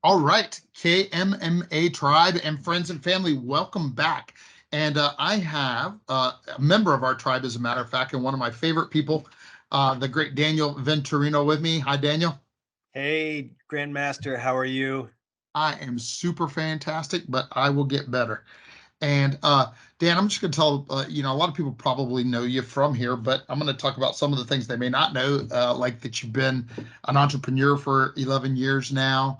All right, KMMA tribe and friends and family, welcome back. And I have a member of our tribe, as a matter of fact, and one of my favorite people, the great Daniel Venturino with me. Hi, Daniel. Hey, Grandmaster, how are you? I am super fantastic, but I will get better. And Dan, I'm just going to tell, a lot of people probably know you from here, but I'm going to talk about some of the things they may not know, like that you've been an entrepreneur for 11 years now.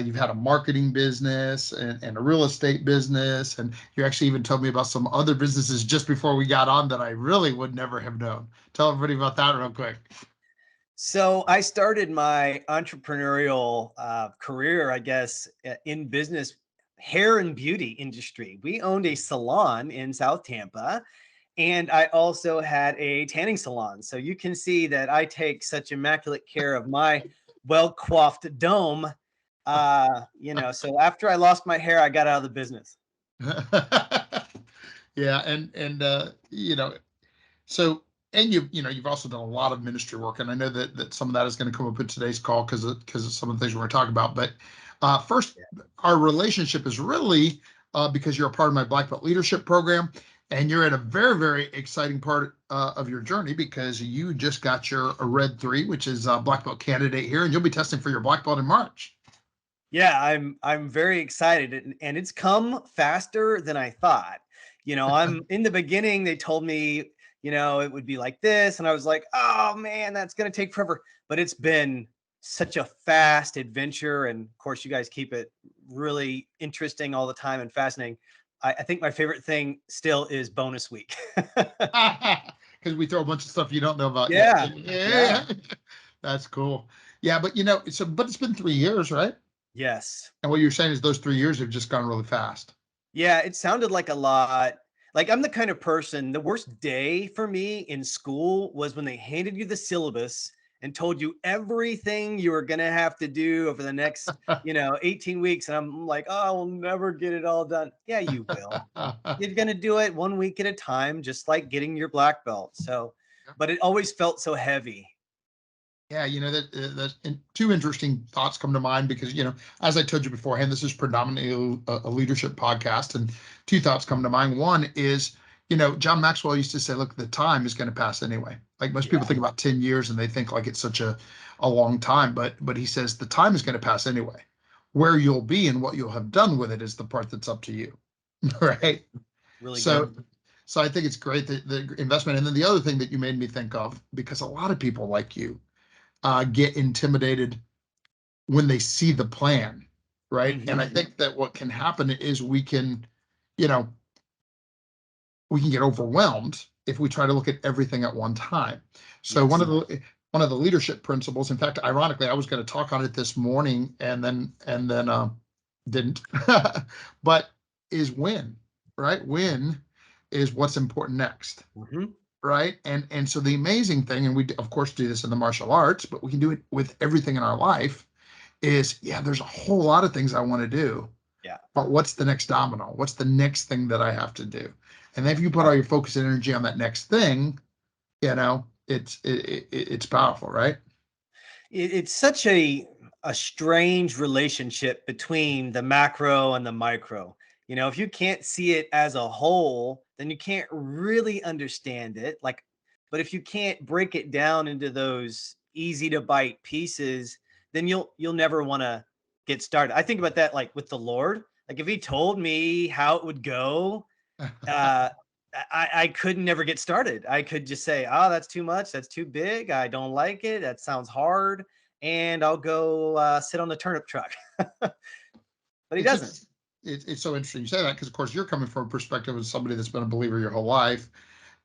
You've had a marketing business and a real estate business. And you actually even told me about some other businesses just before we got on that I really would never have known. Tell everybody about that real quick. So I started my entrepreneurial career, I guess, in business, hair and beauty industry. We owned a salon in South Tampa, and I also had a tanning salon. So you can see that I take such immaculate care of my well-coiffed dome. So after I lost my hair, I got out of the business. Yeah, so, and you've also done a lot of ministry work, and I know that some of that is going to come up in today's call because of some of the things we're going to talk about. But first, our relationship is really because you're a part of my Black Belt Leadership Program, and you're at a very, very exciting part of your journey because you just got your Red 3, which is a Black Belt candidate here, and you'll be testing for your Black Belt in March. Yeah, I'm very excited, and it's come faster than I thought. I'm in the beginning, they told me, it would be like this, and I was like, "Oh man, that's going to take forever." But it's been such a fast adventure, and of course, you guys keep it really interesting all the time and fascinating. I think my favorite thing still is bonus week. Because we throw a bunch of stuff you don't know about yet. Yeah, yeah, Yeah, that's cool. Yeah, but but it's been 3 years, right? yes. And what you're saying is those 3 years have just gone really fast. Yeah, it sounded like a lot. Like, I'm the kind of person, the worst day for me in school was when they handed you the syllabus and told you everything you were going to have to do over the next, 18 weeks. And I'm like, oh, I'll never get it all done. Yeah, you will. You're going to do it 1 week at a time, just like getting your black belt. So, but it always felt so heavy. Yeah, two interesting thoughts come to mind because, as I told you beforehand, this is predominantly a leadership podcast, and two thoughts come to mind. One is, John Maxwell used to say, look, the time is going to pass anyway. Like most people Yeah. think about 10 years and they think like it's such a long time, but he says the time is going to pass anyway. Where you'll be and what you'll have done with it is the part that's up to you. Right. Really So good. so I think it's great that the investment. And then the other thing that you made me think of, because a lot of people like you get intimidated when they see the plan, right? And I Hmm. think that what can happen is you know, we can get overwhelmed if we try to look at everything at one time. So Yes. one of the leadership principles, in fact, ironically, I was going to talk on it this morning and then didn't, but is when, right? When is what's important next, Hmm. right? And so the amazing thing, and we of course do this in the martial arts, but we can do it with everything in our life, is yeah, there's a whole lot of things I want to do, Yeah. but what's the next domino? What's the next thing that I have to do? And then if you put all your focus and energy on that next thing, it's powerful, right? It's such a strange relationship between the macro and the micro. If you can't see it as a whole, then you can't really understand it. But if you can't break it down into those easy to bite pieces, then you'll never want to get started. I think about that like with the Lord. Like if he told me how it would go, uh I could never get started. I could just say, "Oh, that's too much. That's too big. I don't like it. That sounds hard." And I'll go sit on the turnip truck. But he it's doesn't. just it's so interesting you say that because of course you're coming from a perspective of somebody that's been a believer your whole life,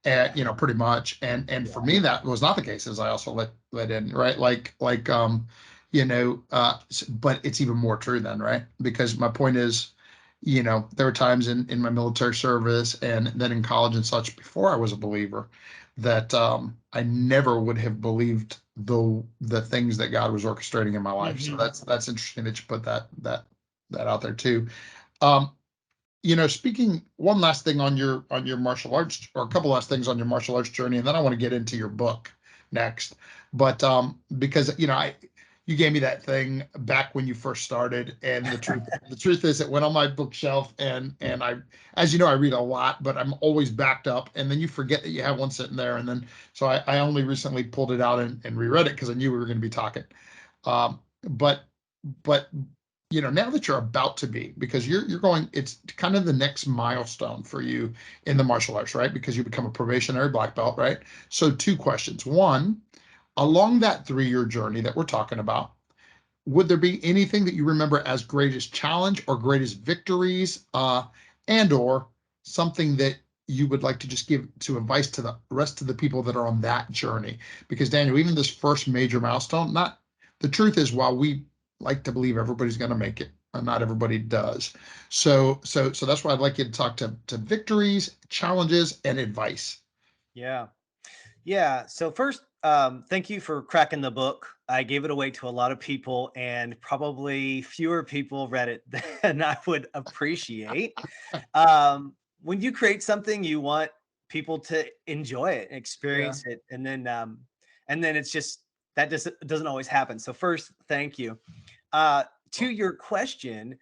and Yeah. pretty much. And for me that was not the case, as I also let in, right? But it's even more true then, right? Because my point is, there were times in my military service and then in college and such before I was a believer that I never would have believed the things that God was orchestrating in my life. So Hmm. that's interesting that you put that out there too. Um, Speaking one last thing on your martial arts, or a couple last things on your martial arts journey, and then I want to get into your book next. But because you gave me that thing back when you first started, and the truth is it went on my bookshelf, and I, as you know, I read a lot, but I'm always backed up, and then you forget that you have one sitting there, and then so I only recently pulled it out and reread it because I knew we were going to be talking. But but now that you're about to be, because you're going, it's kind of the next milestone for you in the martial arts, right? Because you become a probationary black belt, right? So two questions. One, along that 3-year journey that we're talking about, would there be anything that you remember as greatest challenge or greatest victories, and or something that you would like to just give to advice to the rest of the people that are on that journey? Because Daniel, even this first major milestone, not the truth is, while we like to believe everybody's going to make it, not everybody does. So that's why I'd like you to talk to victories, challenges, and advice. Yeah. Yeah. So first, thank you for cracking the book. I gave it away to a lot of people, and probably fewer people read it than I would appreciate. When you create something, you want people to enjoy it, Yeah. experience it, and then it's just that just doesn't always happen. So first, thank you. To your question,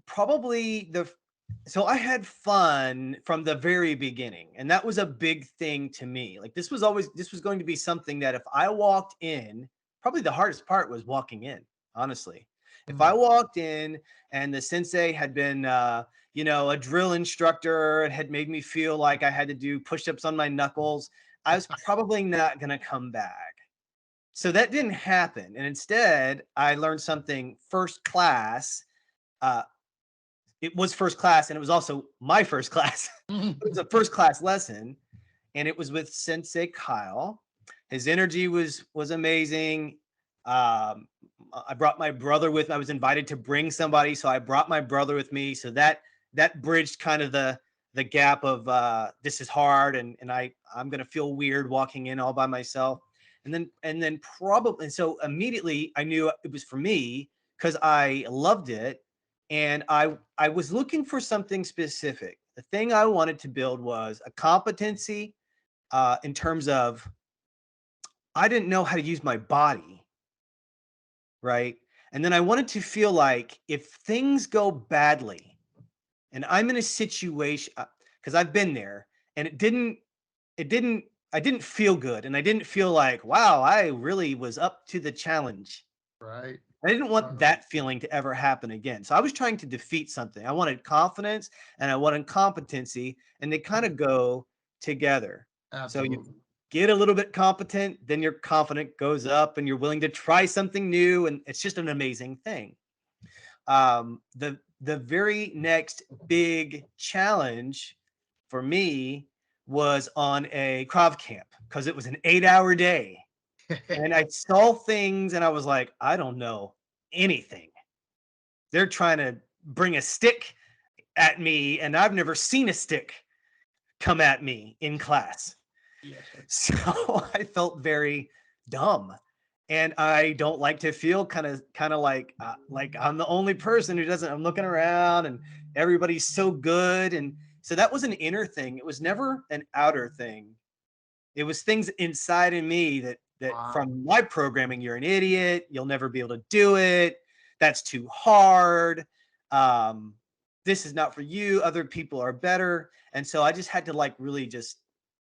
probably so I had fun from the very beginning, and that was a big thing to me. Like this was going to be something that if I walked in, probably the hardest part was walking in, honestly. If I Mm. walked in and the sensei had been a drill instructor and had made me feel like I had to do push-ups on my knuckles, I was probably not going to come back. So that didn't happen. And instead, I learned something first class. Uh, it was first class, and it was also my first class. It was a first class lesson, and it was with Sensei Kyle. His energy was amazing. Um, I brought my brother with. I was invited to bring somebody, so I brought my brother with me. So that bridged kind of the gap of this is hard, and I'm gonna feel weird walking in all by myself. And then probably, and so immediately I knew it was for me because I loved it, and I was looking for something specific. The thing I wanted to build was a competency in terms of I didn't know how to use my body, right? And then I wanted to feel like if things go badly and I'm in a situation, because I've been there, and it didn't, I didn't feel good, and I didn't feel like, wow, I really was up to the challenge. Right. I didn't want Right. that feeling to ever happen again. So I was trying to defeat something. I wanted confidence and I wanted competency, and they kind of go together. So you Absolutely. get a little bit competent, then your confidence goes up and you're willing to try something new. And it's just an amazing thing. The very next big challenge for me was on a Krav camp because it was an 8-hour day. And I saw things and I was like, I don't know anything. They're trying to bring a stick at me, and I've never seen a stick come at me in class. Yes, sir. So I felt very dumb. And I don't like to feel kind of like I'm the only person who doesn't. I'm looking around and everybody's so good, and so that was an inner thing. It was never an outer thing. It was things inside of me that Wow. from my programming, you're an idiot, you'll never be able to do it. That's too hard. Um, this is not for you. Other people are better. And so I just had to like really just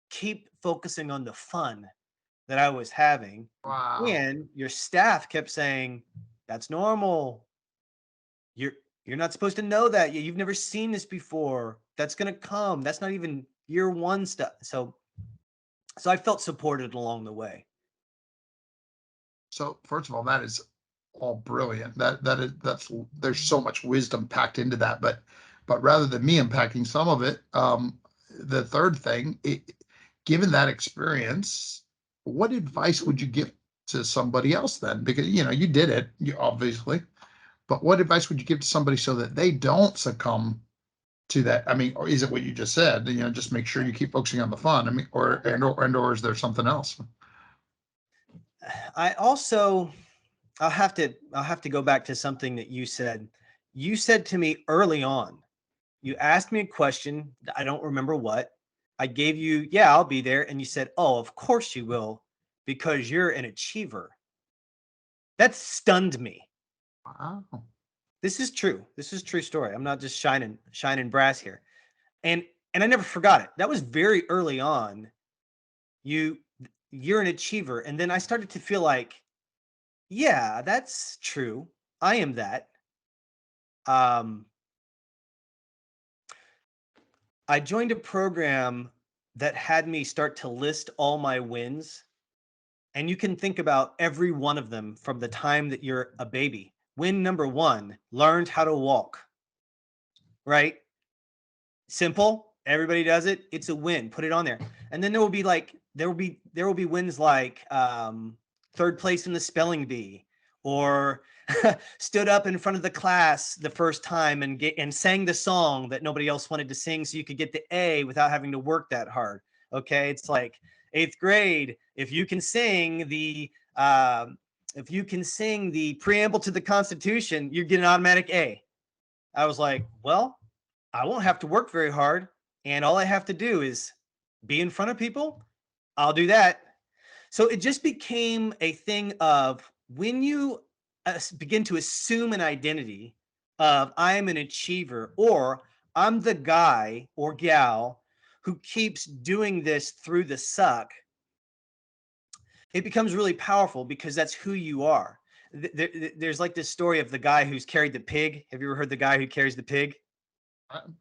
keep focusing on the fun that I was having. Wow. And your staff kept saying, that's normal. You're you're not supposed to know that. You've never seen this before. That's gonna come. That's not even year one stuff. So I felt supported along the way. So first of all, that is all brilliant. That's there's so much wisdom packed into that. But rather than me unpacking some of it, the third thing, given that experience, what advice would you give to somebody else then? Because you did it, you obviously, but what advice would you give to somebody so that they don't succumb to that? I mean, or is it what you just said? Just make sure you keep focusing on the fun. I mean, or is there something else? I also I'll have to go back to something that you said. You said to me early on, you asked me a question, I don't remember what. I gave you, yeah, I'll be there. And you said, oh, of course you will, because you're an achiever. That stunned me. Wow. This is true. This is true story. I'm not just shining brass here. And I never forgot it. That was very early on. You're an achiever. And then I started to feel like, yeah, that's true. I am that. Um, I joined a program that had me start to list all my wins. And you can think about every one of them from the time that you're a baby. Win number one, learned how to walk, right? Simple. Everybody does it. It's a win. Put it on there. And then there will be wins like third place in the spelling bee, or stood up in front of the class the first time and sang the song that nobody else wanted to sing, so you could get the A without having to work that hard. Okay, it's like eighth grade. If you can sing the preamble to the Constitution, you get an automatic A. I was like, well, I won't have to work very hard. And all I have to do is be in front of people. I'll do that. So it just became a thing of when you begin to assume an identity of I am an achiever, or I'm the guy or gal who keeps doing this through the suck, it becomes really powerful because that's who you are. There's like this story of the guy who's carried the pig. Have you ever heard the guy who carries the pig?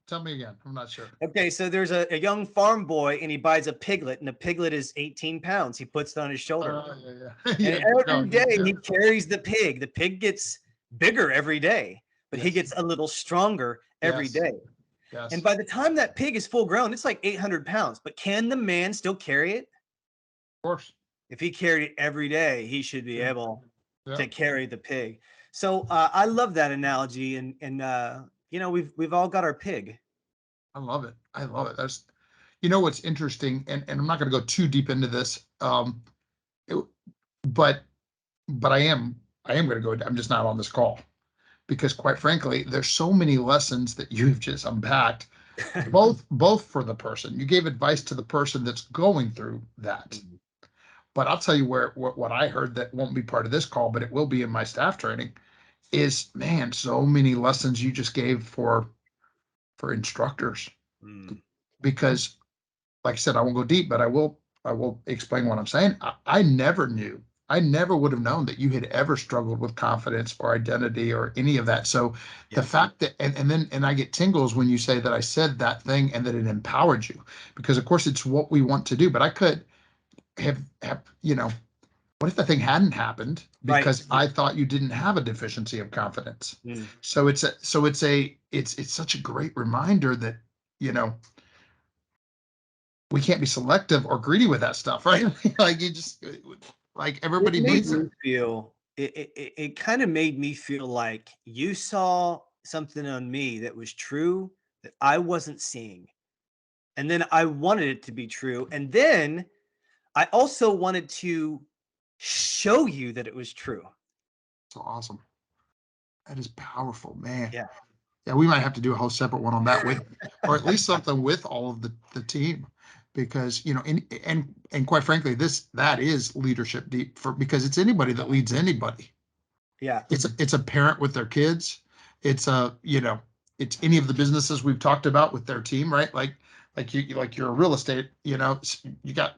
Tell me again. I'm not sure. Okay, so there's a young farm boy and he buys a piglet, and the piglet is 18 pounds. He puts it on his shoulder. Yeah. And Yeah. Keep every going. day Yeah. he carries the pig. The pig gets bigger every day, but he Yes. gets a little stronger every Yes. day. And Yes. by the time that pig is full grown, it's like 800 pounds. But can the man still carry it? Of course. If he carried it every day, he should be Yeah. able Yeah. to carry the pig. So I love that analogy, and we've all got our pig. I love it. I love it. What's interesting, and I'm not going to go too deep into this, it- but I am going to go. I'm just not on this call because, quite frankly, there's so many lessons that you've just unpacked, both for the person. You gave advice to the person that's going through that. But I'll tell you what I heard that won't be part of this call, but it will be in my staff training. Is man, so many lessons you just gave for instructors Mm. because like I said, I won't go deep, but I will explain what I'm saying. I never knew. I never would have known that you had ever struggled with confidence or identity or any of that. So the Yeah. fact that and I get tingles when you say that I said that thing and that it empowered you, because of course it's what we want to do. But I could have what if the thing hadn't happened Right. because I thought you didn't have a deficiency of confidence? Mm. So it's such a great reminder that you know we can't be selective or greedy with that stuff, right? Like you just like It everybody made needs it. me feel it kind of made me feel like you saw something on me that was true that I wasn't seeing. And then I wanted it to be true. And then I also wanted to show you that it was true. So awesome. That is powerful, man. Yeah. Yeah, we might have to do a whole separate one on that with, or at least something with all of the team, because and quite frankly, that is leadership deep for because it's anybody that leads anybody. Yeah. It's a parent with their kids. It's it's any of the businesses we've talked about with their team, right? Like you're a real estate, you got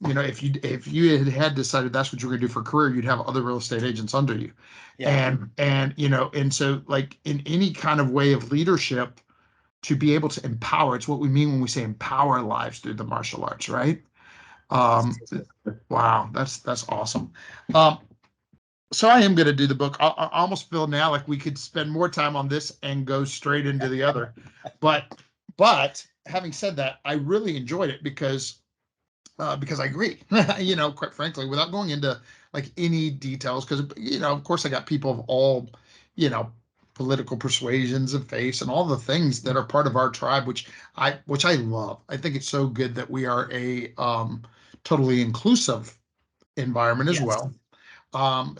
if you had decided that's what you were going to do for a career, you'd have other real estate agents under you. Yeah. And so like in any kind of way of leadership, to be able to empower, it's what we mean when we say empower lives through the martial arts, right? Yes. Um, wow, that's awesome. Um, so I am going to do the book. I almost feel now like we could spend more time on this and go straight into the other, but having said that, I really enjoyed it because I agree, quite frankly, without going into like any details, because of course, I got people of all, you know, political persuasions and faiths and all the things that are part of our tribe, which I love. I think it's so good that we are a totally inclusive environment as Yes. well.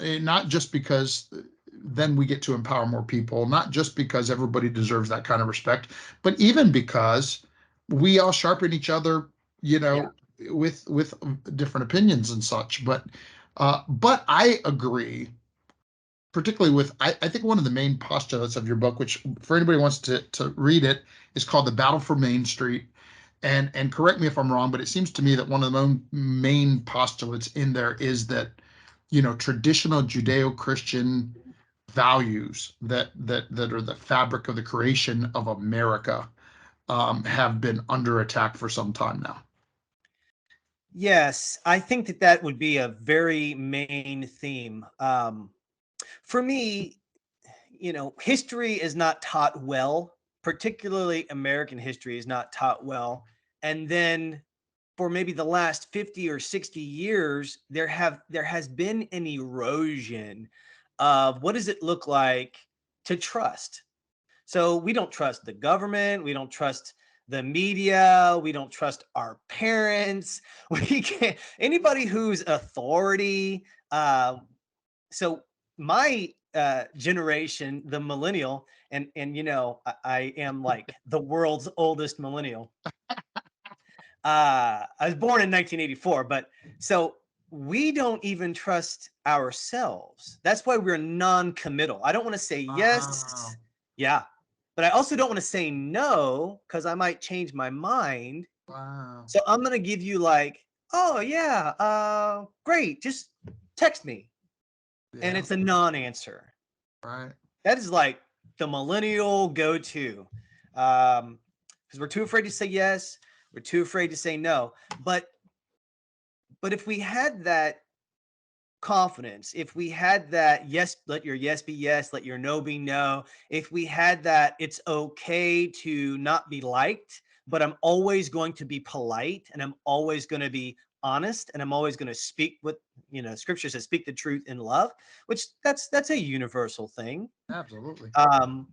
And not just because then we get to empower more people, not just because everybody deserves that kind of respect, but even because we all sharpen each other, you Yeah. know, with different opinions and such. But I agree particularly with, I think one of the main postulates of your book, which for anybody who wants to read it, is called The Battle for Main Street. And correct me if I'm wrong, but it seems to me that one of the main postulates in there is that, traditional Judeo-Christian values that are the fabric of the creation of America have been under attack for some time now. Yes, I think that that would be a very main theme. For me, history is not taught well, particularly American history is not taught well. And then for maybe the last 50 or 60 years, there has been an erosion of what does it look like to trust. So we don't trust the government, we don't trust the media, we don't trust our parents. We can't anybody who's authority. So my generation, the millennial, and I am like the world's oldest millennial. I was born in 1984, but so we don't even trust ourselves. That's why we're non-committal. I don't want to say yes, Wow. yeah, but I also don't want to say no because I might change my mind. Wow. So I'm gonna give you like, oh yeah, great, just text me, and Yeah. it's a non-answer. Right. That is like the millennial go-to, because we're too afraid to say yes, we're too afraid to say no. But if we had that confidence, if we had that yes, let your yes be yes, let your no be no, if we had that it's okay to not be liked, but I'm always going to be polite and I'm always going to be honest and I'm always going to speak what scripture says, speak the truth in love, which that's a universal thing. Absolutely. um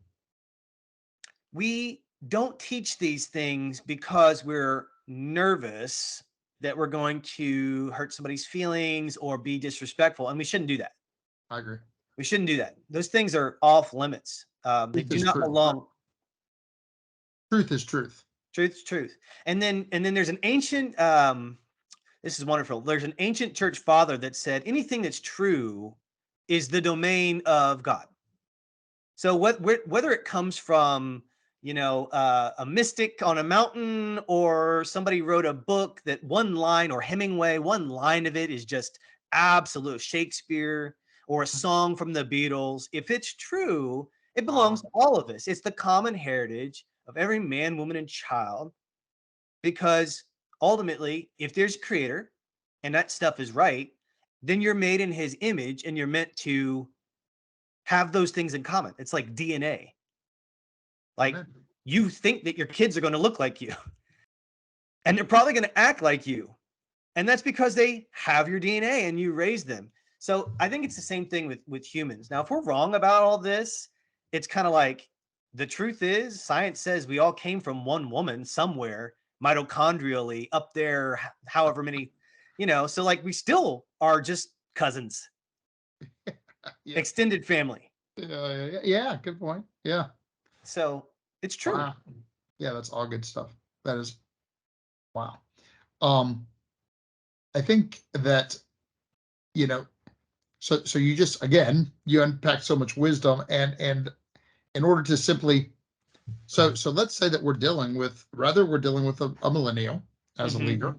we don't teach these things because we're nervous that we're going to hurt somebody's feelings or be disrespectful, and we shouldn't do that. I agree. We shouldn't do that. Those things are off limits. They Truth do is not truth. belong. Truth is truth. Truth is truth. And then there's an ancient. This is wonderful. There's an ancient church father that said anything that's true is the domain of God. So whether it comes from a mystic on a mountain or somebody wrote a book that one line, or Hemingway, one line of it is just absolute Shakespeare, or a song from the Beatles, if it's true, it belongs Wow. to all of us. It's the common heritage of every man, woman, and child, because ultimately, if there's a creator and that stuff is right, then you're made in his image and you're meant to have those things in common. It's like DNA. Like, Amen. you think that your kids are going to look like you and they're probably going to act like you. And that's because they have your DNA and you raised them. So I think it's the same thing with humans. Now, if we're wrong about all this, it's kind of like the truth is science says we all came from one woman somewhere mitochondrially up there, however many, so like we still are just cousins, Yeah. extended family. Yeah. Yeah. Good point. Yeah. So it's true. Wow. Yeah, that's all good stuff. That is wow. Um, I think that, you know, so you just again you unpack so much wisdom and in order to simply so let's say that we're dealing with a millennial as a Hmm. leader,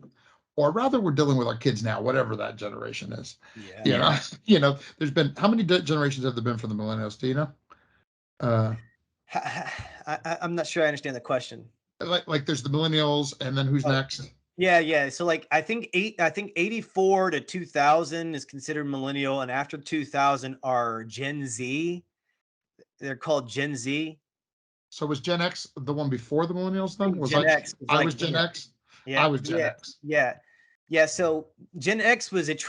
or rather we're dealing with our kids now, whatever that generation is. Yeah. Yeah. There's been how many generations have there been for the millennials? Do you know? Uh, I'm not sure I understand the question. like there's the millennials, and then who's Oh, next? yeah, yeah. So like I think 84 to 2000 is considered millennial, and after 2000 are Gen Z. They're called Gen Z. So was Gen X the one before the millennials I then? think Was Gen X is I like, was Gen yeah, X? I yeah, was Gen yeah, X. yeah. Yeah, so Gen X was a it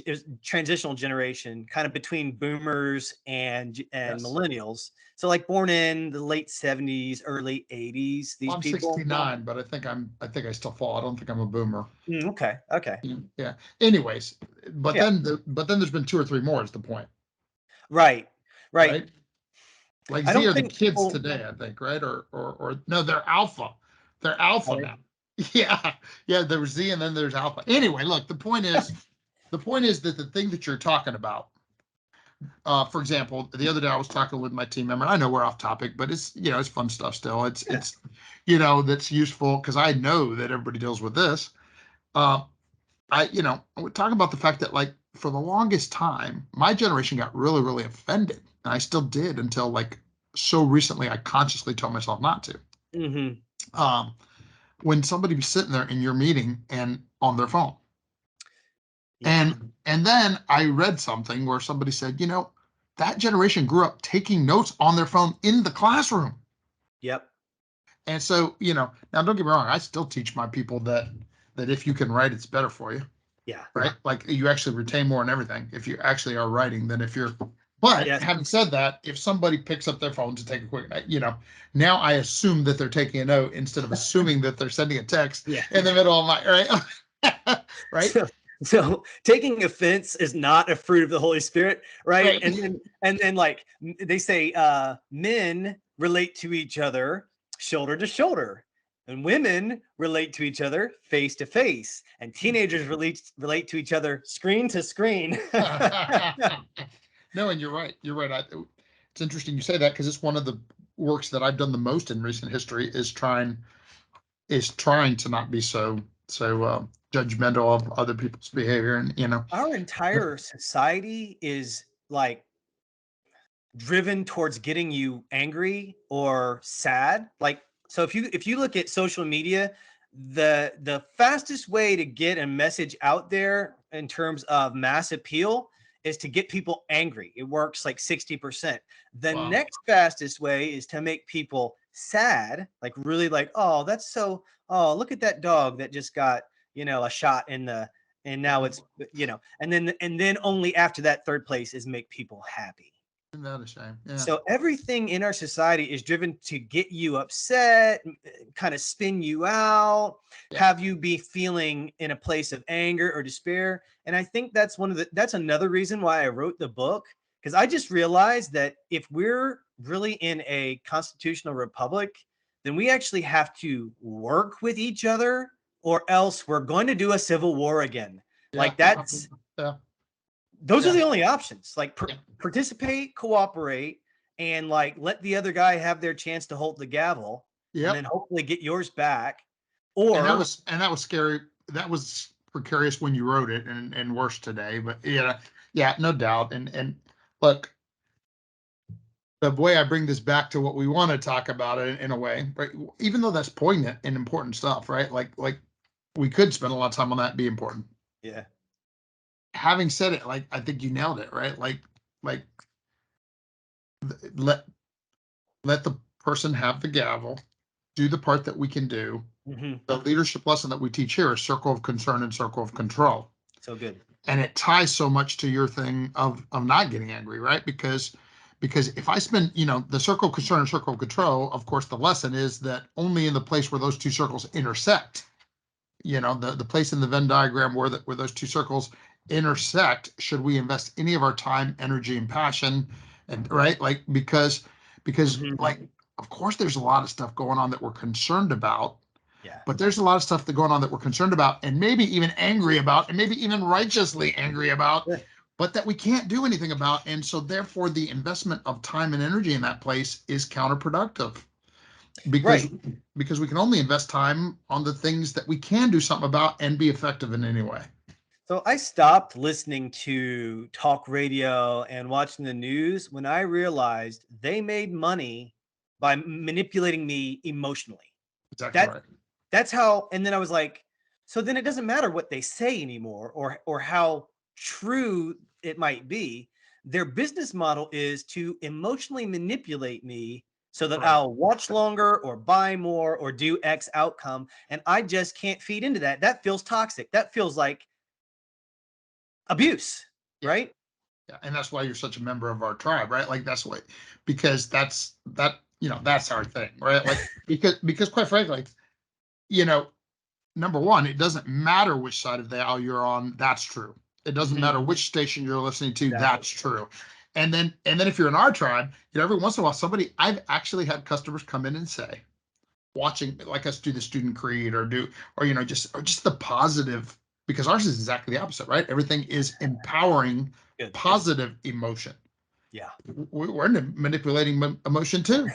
was transitional generation, kind of between boomers and Yes. millennials. So like born in the late 70s, early 80s, Well, these I'm people. 69, but I think I still fall. I don't think I'm a boomer. Okay, okay. Yeah. Anyways, Yeah. but then there's been two or three more is the point, Right. Right. right? Like I Z don't are the think kids people. today, I think, right? Or no, they're alpha. They're alpha Right. now. Yeah. Yeah, there was Z and then there's alpha. Anyway, look, the point is that the thing that you're talking about For example, the other day I was talking with my team member. I know we're off topic, but it's, it's fun stuff still. It's that's useful because I know that everybody deals with this. Uh, I would talk about the fact that, like, for the longest time, my generation got really, really offended, and I still did until, like, so recently I consciously told myself not to. Mm-hmm. Um, when somebody was sitting there in your meeting and on their phone. Yeah. And then I read something where somebody said, that generation grew up taking notes on their phone in the classroom. Yep. And so, now don't get me wrong, I still teach my people that if you can write, it's better for you, Yeah. right? Like, you actually retain more and everything if you actually are writing than if you're. But Yes. having said that, if somebody picks up their phone to take a quick, now I assume that they're taking a note instead of assuming that they're sending a text Yeah. in the middle of my, right? Right? So taking offense is not a fruit of the Holy Spirit, right? Right. And then like they say, men relate to each other shoulder to shoulder, and women relate to each other face to face, and teenagers relate to each other screen to screen. No, and you're right. You're right. It's interesting you say that because it's one of the works that I've done the most in recent history is trying to not be so judgmental of other people's behavior, and Our entire society is like driven towards getting you angry or sad. Like, so if you look at social media, the fastest way to get a message out there in terms of mass appeal is to get people angry. It works like 60%. The wow. next fastest way is to make people sad, like really like, oh, that's so, oh, look at that dog that just got, a shot in the, and now it's, and then only after that, third place is make people happy. Isn't that a shame? Yeah. So everything in our society is driven to get you upset, kind of spin you out, Yeah. have you be feeling in a place of anger or despair. And I think that's another reason why I wrote the book, because I just realized that if we're really in a constitutional republic, then we actually have to work with each other, or else we're going to do a civil war again. Yeah. Like that's Yeah. those are Yeah. the only options. Like Yeah. participate, cooperate, and like let the other guy have their chance to hold the gavel, and Yep. then hopefully get yours back. And that Or was and that was scary. That was precarious when you wrote it, and worse today. But yeah, no doubt. And look, the way I bring this back to what we want to talk about it in a way, right? Even though that's poignant and important stuff, right? Like we could spend a lot of time on that, be important. yeah, Having said it, like, I think you nailed it, right? Like let let the person have the gavel, do the part that we can do. mm-hmm. The leadership lesson that we teach here is circle of concern and circle of control. So good. And it ties so much to your thing of not getting angry, right? Because if I spend, the circle of concern and circle of control, of course, the lesson is that only in the place where those two circles intersect, the place in the Venn diagram where those two circles intersect, should we invest any of our time, energy, and passion, and right, like, because Mm-hmm. like, of course, there's a lot of stuff going on that we're concerned about, Yeah. but there's a lot of stuff that going on that we're concerned about, and maybe even angry about, and maybe even righteously angry about, Yeah. but that we can't do anything about. And so therefore the investment of time and energy in that place is counterproductive, because Right. because we can only invest time on the things that we can do something about and be effective in any way. So I stopped listening to talk radio and watching the news when I realized they made money by manipulating me emotionally. Exactly That right. that's how. And then I was like, so then it doesn't matter what they say anymore, or how true it might be. Their business model is to emotionally manipulate me so that Correct. I'll watch longer or buy more or do X outcome, and I just can't feed into that. That feels toxic. That feels like abuse, Yeah. right? Yeah. And that's why you're such a member of our tribe, right? Like, that's what, because that's our thing, right? Like, because quite frankly, you know, number one, it doesn't matter which side of the aisle you're on. That's true. It doesn't Mhm. matter which station you're listening to. Exactly. That's true. And then if you're in our tribe, every once in a while, I've actually had customers come in and say, watching like us do the student creed, or just the positive, because ours is exactly the opposite, right? Everything is empowering, Good. positive emotion. Yeah. We're manipulating emotion too,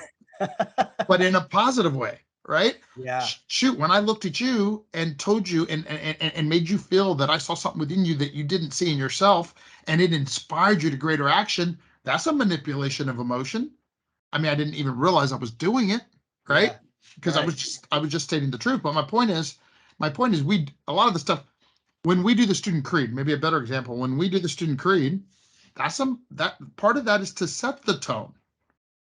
but in a positive way, right? Yeah. Shoot, when I looked at you and told you and made you feel that I saw something within you that you didn't see in yourself, and it inspired you to greater action, that's a manipulation of emotion. I mean, I didn't even realize I was doing it, right? Yeah. Because Right. I was just stating the truth. But my point is, we a lot of the stuff when we do the student creed, maybe a better example, when we do the student creed, that part of that is to set the tone,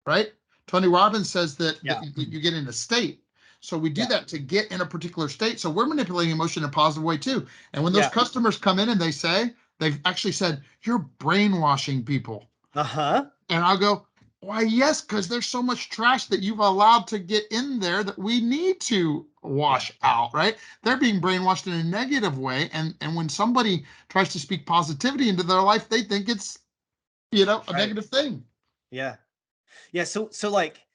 right? Tony Robbins says that Yeah. you get in a state. So we do Yeah. that to get in a particular state. So we're manipulating emotion in a positive way too. And when those Yeah. customers come in and they've actually said, you're brainwashing people. Uh-huh. And I'll go, why, yes, because there's so much trash that you've allowed to get in there that we need to Yeah. wash out, right? They're being brainwashed in a negative way. And when somebody tries to speak positivity into their life, they think it's, a Right. negative thing. Yeah. Yeah. So like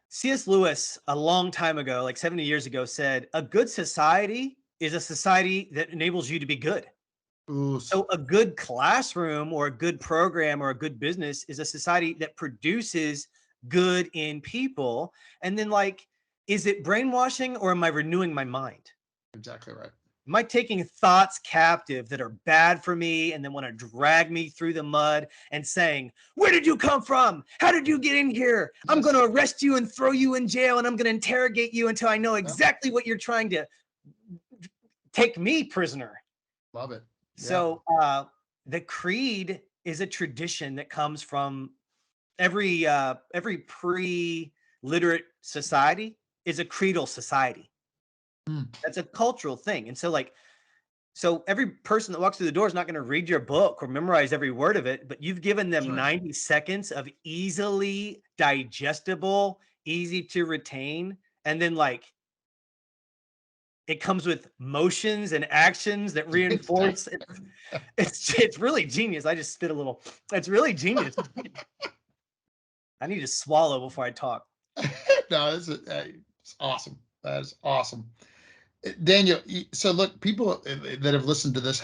C.S. Lewis a long time ago, like 70 years ago, said a good society is a society that enables you to be good. Ooh, So a good classroom or a good program or a good business is a society that produces good in people. And then like, is it brainwashing or am I renewing my mind? exactly right. Am I taking thoughts captive that are bad for me and then want to drag me through the mud and saying, where did you come from? How did you get in here? I'm going Yes. to arrest you and throw you in jail and I'm going to interrogate you until I know Yeah, exactly what you're trying to take me prisoner. love it. Yeah. So the creed is a tradition that comes from every pre-literate society is a creedal society. Mm, That's a cultural thing. And so like so every person that walks through the door is not going to read your book or memorize every word of it, but you've given that's them right. 90 seconds of easily digestible, easy to retain, and then like it comes with motions and actions that reinforce it. It's really genius. I just spit a little. It's really genius. I need to swallow before I talk. No, it's awesome. That is awesome. Daniel, so look, people that have listened to this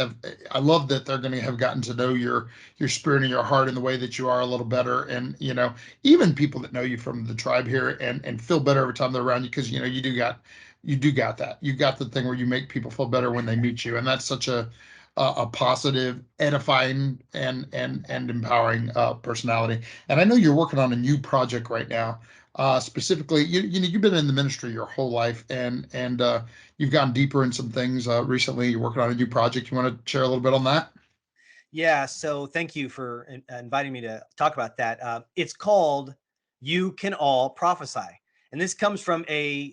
I love that they're going to have gotten to know your spirit and your heart in the way that you are a little better. And, even people that know you from the tribe here and feel better every time they're around you because, you do got that. You got the thing where you make people feel better when they meet you. And that's such a positive, edifying, and empowering personality. And I know you're working on a new project right now. Specifically, you've been in the ministry your whole life, and you've gone deeper in some things recently. You're working on a new project. You want to share a little bit on that? Yeah. So thank you for inviting me to talk about that. It's called "You Can All Prophesy," and this comes from a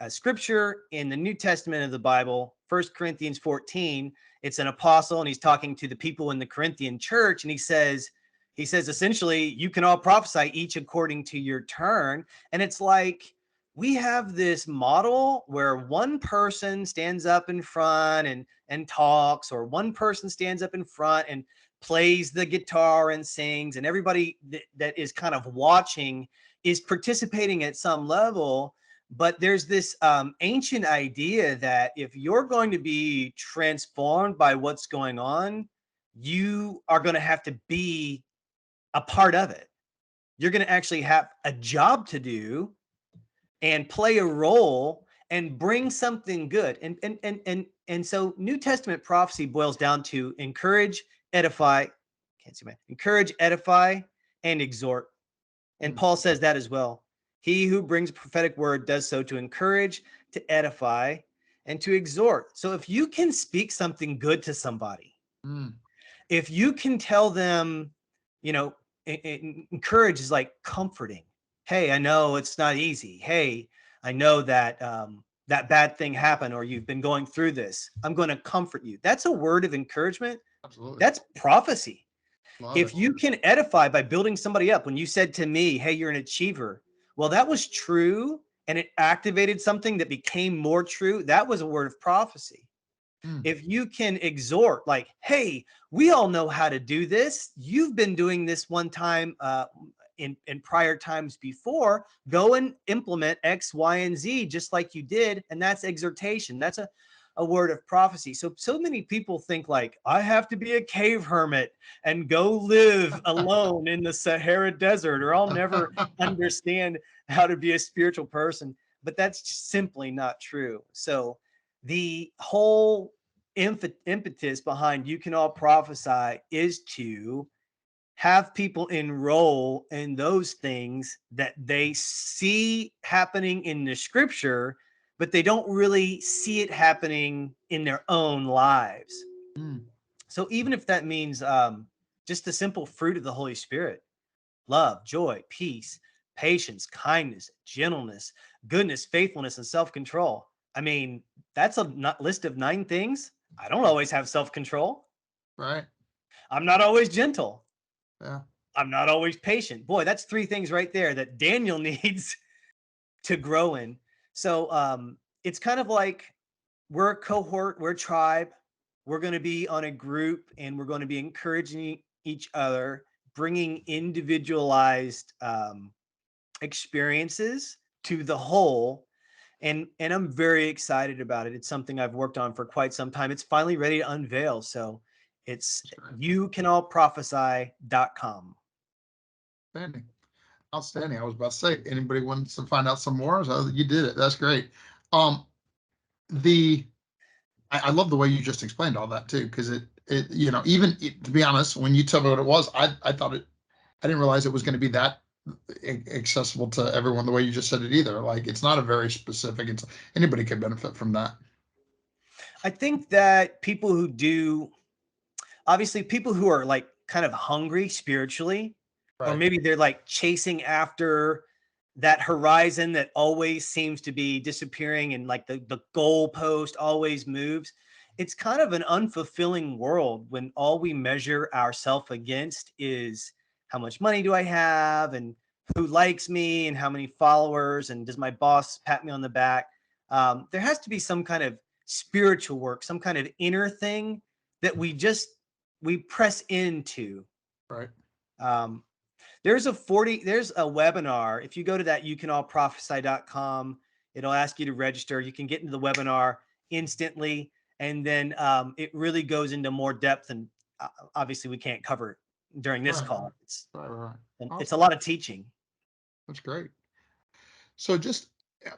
scripture in the New Testament of the Bible, 1 Corinthians 14. It's an apostle, and he's talking to the people in the Corinthian church, and he says essentially, "You can all prophesy, each according to your turn," and it's like we have this model where one person stands up in front and talks, or one person stands up in front and plays the guitar and sings, and everybody that is kind of watching is participating at some level. But there's this ancient idea that if you're going to be transformed by what's going on, you are going to have to be a part of it. You're going to actually have a job to do and play a role and bring something good. And so New Testament prophecy boils down to encourage, edify, can't see my encourage, edify, and exhort. And Mm, Paul says that as well. He who brings a prophetic word does so to encourage, to edify, and to exhort. So if you can speak something good to somebody, mm, if you can tell them, you know, encourage is like comforting. Hey, I know it's not easy. Hey, I know that that bad thing happened, or you've been going through this. I'm going to comfort you. That's a word of encouragement. absolutely. That's prophecy. Love If it. you can edify by building somebody up, when you said to me, hey, you're an achiever, well, that was true. And it activated something that became more true. That was a word of prophecy. Mm, If you can exhort, like, hey, we all know how to do this. You've been doing this one time in prior times before. Go and implement X, Y, and Z just like you did. And that's exhortation. That's a word of prophecy. So many people think like, I have to be a cave hermit and go live alone in the Sahara Desert, or I'll never understand how to be a spiritual person. But that's simply not true. So the whole impetus behind You Can All Prophesy is to have people enroll in those things that they see happening in the scripture, but they don't really see it happening in their own lives. Mm. So even if that means just the simple fruit of the Holy Spirit, love, joy, peace, patience, kindness, gentleness, goodness, faithfulness, and self-control. I mean, that's a list of 9 things. I don't always have self-control. Right. I'm not always gentle. Yeah. I'm not always patient. Boy, that's 3 things right there that Daniel needs to grow in. So it's kind of like we're a cohort, we're a tribe. We're going to be on a group and we're going to be encouraging each other, bringing individualized experiences to the whole. And I'm very excited about it. It's something I've worked on for quite some time. It's finally ready to unveil. So it's youcanallprophesy.com. Outstanding. Outstanding. I was about to say, anybody wants to find out some more? So you did it. That's great. Um, the I love the way you just explained all that too, because even to be honest, when you told me what it was, I thought I didn't realize it was going to be that accessible to everyone the way you just said it either. Like it's not a very specific. It's anybody could benefit from that. I think that people who do, obviously, people who are like kind of hungry spiritually, or Right. maybe they're like chasing after that horizon that always seems to be disappearing and like the goalpost always moves. It's kind of an unfulfilling world when all we measure ourselves against is how much money do I have and who likes me and how many followers and does my boss pat me on the back. There has to be some kind of spiritual work, some kind of inner thing that we press into. Right. Um, there's a webinar. If you go to that youcanallprophesy.com, it'll ask you to register. You can get into the webinar instantly. And then it really goes into more depth. And obviously we can't cover it during this Right. call. Right. It's a Awesome. lot of teaching. That's great. So just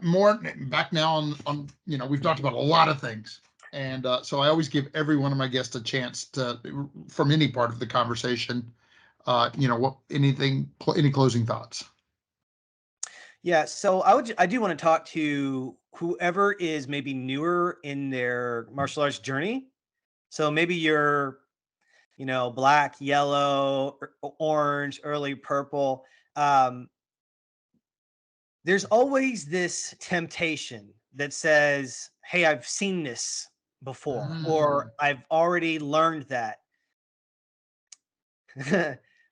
more back now on we've talked about a lot of things, and so I always give every one of my guests a chance to from any part of the conversation. What any closing thoughts? Yeah, so I do want to talk to whoever is maybe newer in their martial arts journey. So maybe you're, black, yellow, orange, early purple. Um, there's always this temptation that says, "Hey, I've seen this before," or Mm, "I've already learned that."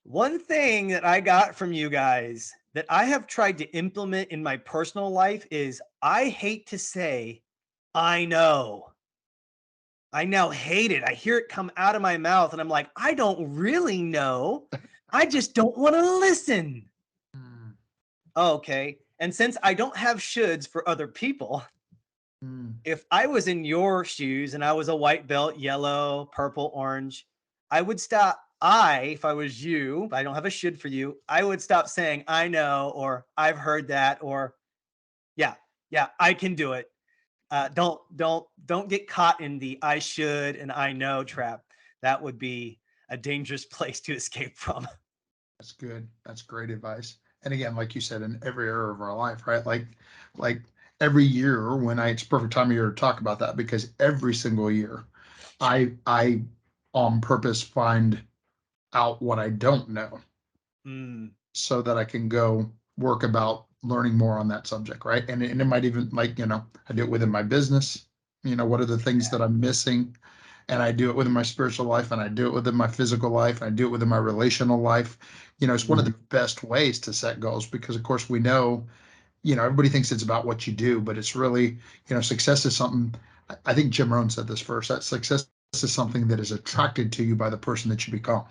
One thing that I got from you guys that I have tried to implement in my personal life is I hate to say, I know. I now hate it. I hear it come out of my mouth and I'm like, I don't really know. I just don't want to listen. mm, Okay. And since I don't have shoulds for other people, mm. if I was in your shoes and I was a white belt, yellow, purple, orange, I would stop. If I was you, I don't have a should for you, I would stop saying, I know, or I've heard that, or yeah, yeah, I can do it. Don't get caught in the I should and I know trap. That would be a dangerous place to escape from. That's good. That's great advice. And again, like you said, in every area of our life, right? Like every year when it's perfect time of year to talk about that because every single year I on purpose find out what I don't know Mm, so that I can go work about learning more on that subject, right? And it might even like, I do it within my business. What are the things that I'm missing? And I do it within my spiritual life and I do it within my physical life and I do it within my relational life. It's one of the best ways to set goals because of course we know, everybody thinks it's about what you do, but it's really, success is something. I think Jim Rohn said this first, that success is something that is attracted to you by the person that you become.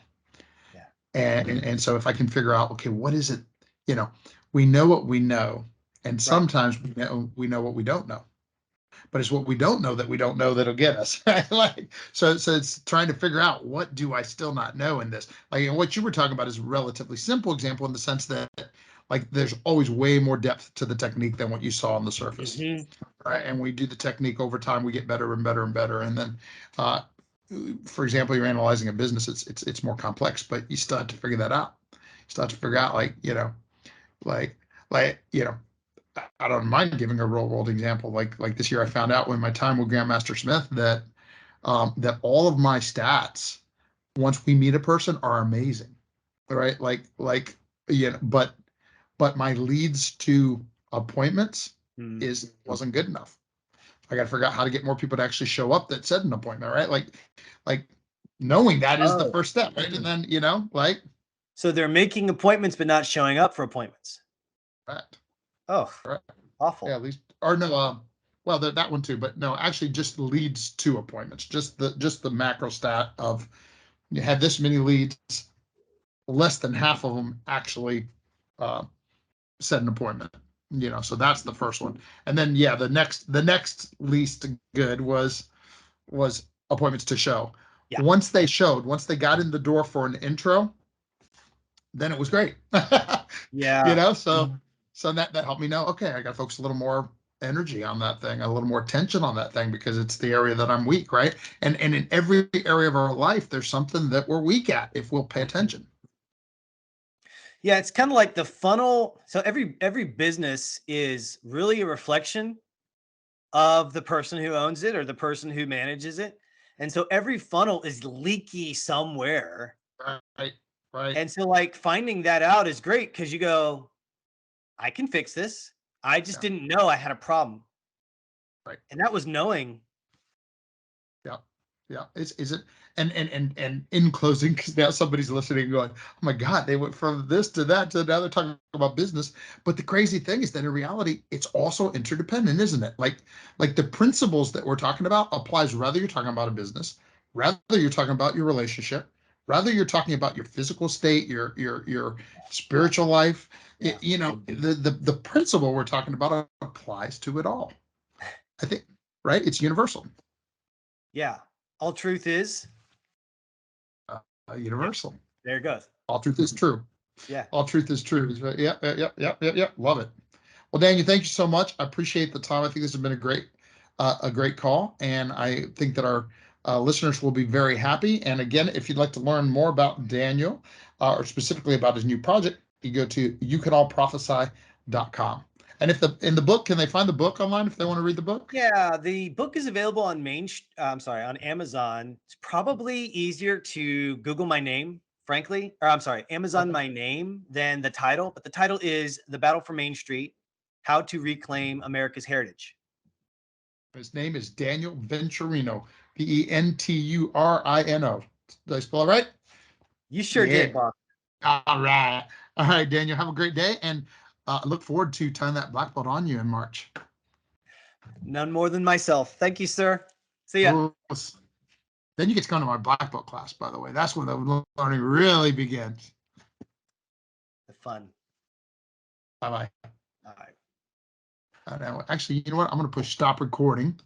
yeah. And so if I can figure out, okay, what is it, you know, we know what we know, and Right. sometimes we know what we don't know. but it's what we don't know that we don't know that'll get us. Right? Like, so it's trying to figure out, what do I still not know in this? Like, and what you were talking about is a relatively simple example in the sense that, like, there's always way more depth to the technique than what you saw on the surface. Mhm. Right? And we do the technique over time, we get better and better and better. And then, uh, for example, you're analyzing a business, it's more complex, but you still have to figure that out. You still have to figure out, like, like, I don't mind giving a real world example. Like this year, I found out, when my time with Grandmaster Smith, that that all of my stats, once we meet a person, are amazing, right? But my leads to appointments Mm. wasn't good enough. I got to figure out how to get more people to actually show up that said an appointment, right? Like knowing that is the Oh, first step, right? And then, like, so they're making appointments but not showing up for appointments. right, Oh, right. Yeah, awful. at least, or no, well, that one too, but no, actually just leads to appointments, just the macro stat of, you had this many leads, less than half of them actually uh, set an appointment. So that's the first one. And then, yeah, the next least good was appointments to show. Yeah. Once they got in the door for an intro, then it was great. Yeah. So that helped me know, okay, I got to focus a little more energy on that thing, a little more attention on that thing, because it's the area that I'm weak, right? And in every area of our life, there's something that we're weak at if we'll pay attention. Yeah, it's kind of like the funnel. So every business is really a reflection of the person who owns it or the person who manages it. And so every funnel is leaky somewhere. Right, right. And so like finding that out is great because you go, I can fix this. I just Yeah, didn't know I had a problem. right. And that was knowing. Yeah, yeah. Is it? And in closing, because now somebody's listening and going, "Oh my God, they went from this to that to now they're talking about business." But the crazy thing is that in reality, it's also interdependent, isn't it? Like the principles that we're talking about applies whether you're talking about a business, rather you're talking about your relationship, rather you're talking about your physical state, your spiritual life. Yeah. The principle we're talking about applies to it all. I think, right? It's universal. Yeah. All truth is, Uh, yeah, Universal. there it goes. All truth is true. Yeah. All truth is true. Yeah, yeah, yeah, yeah, yeah, yeah. Love it. Well, Daniel, thank you so much. I appreciate the time. I think this has been a great call, and I think that our listeners will be very happy. And again, if you'd like to learn more about Daniel, or specifically about his new project, you go to youcanallprophesy.com. And if in the book, can they find the book online if they want to read the book? Yeah, the book is available on I'm sorry, on Amazon. It's probably easier to Google my name, frankly, or I'm sorry, Amazon Okay. my name than the title. But the title is "The Battle for Main Street: How to Reclaim America's Heritage." His name is Daniel Venturino, Venturino. Did I spell it right? You sure Yeah. did, boss. All right. All right, Daniel. Have a great day, and I look forward to tying that black belt on you in March. None more than myself. Thank you, sir. See ya. Oh, then you get to come to my black belt class, by the way. That's when the learning really begins. The fun. Bye bye. All right. Actually, you know what? I'm going to push stop recording.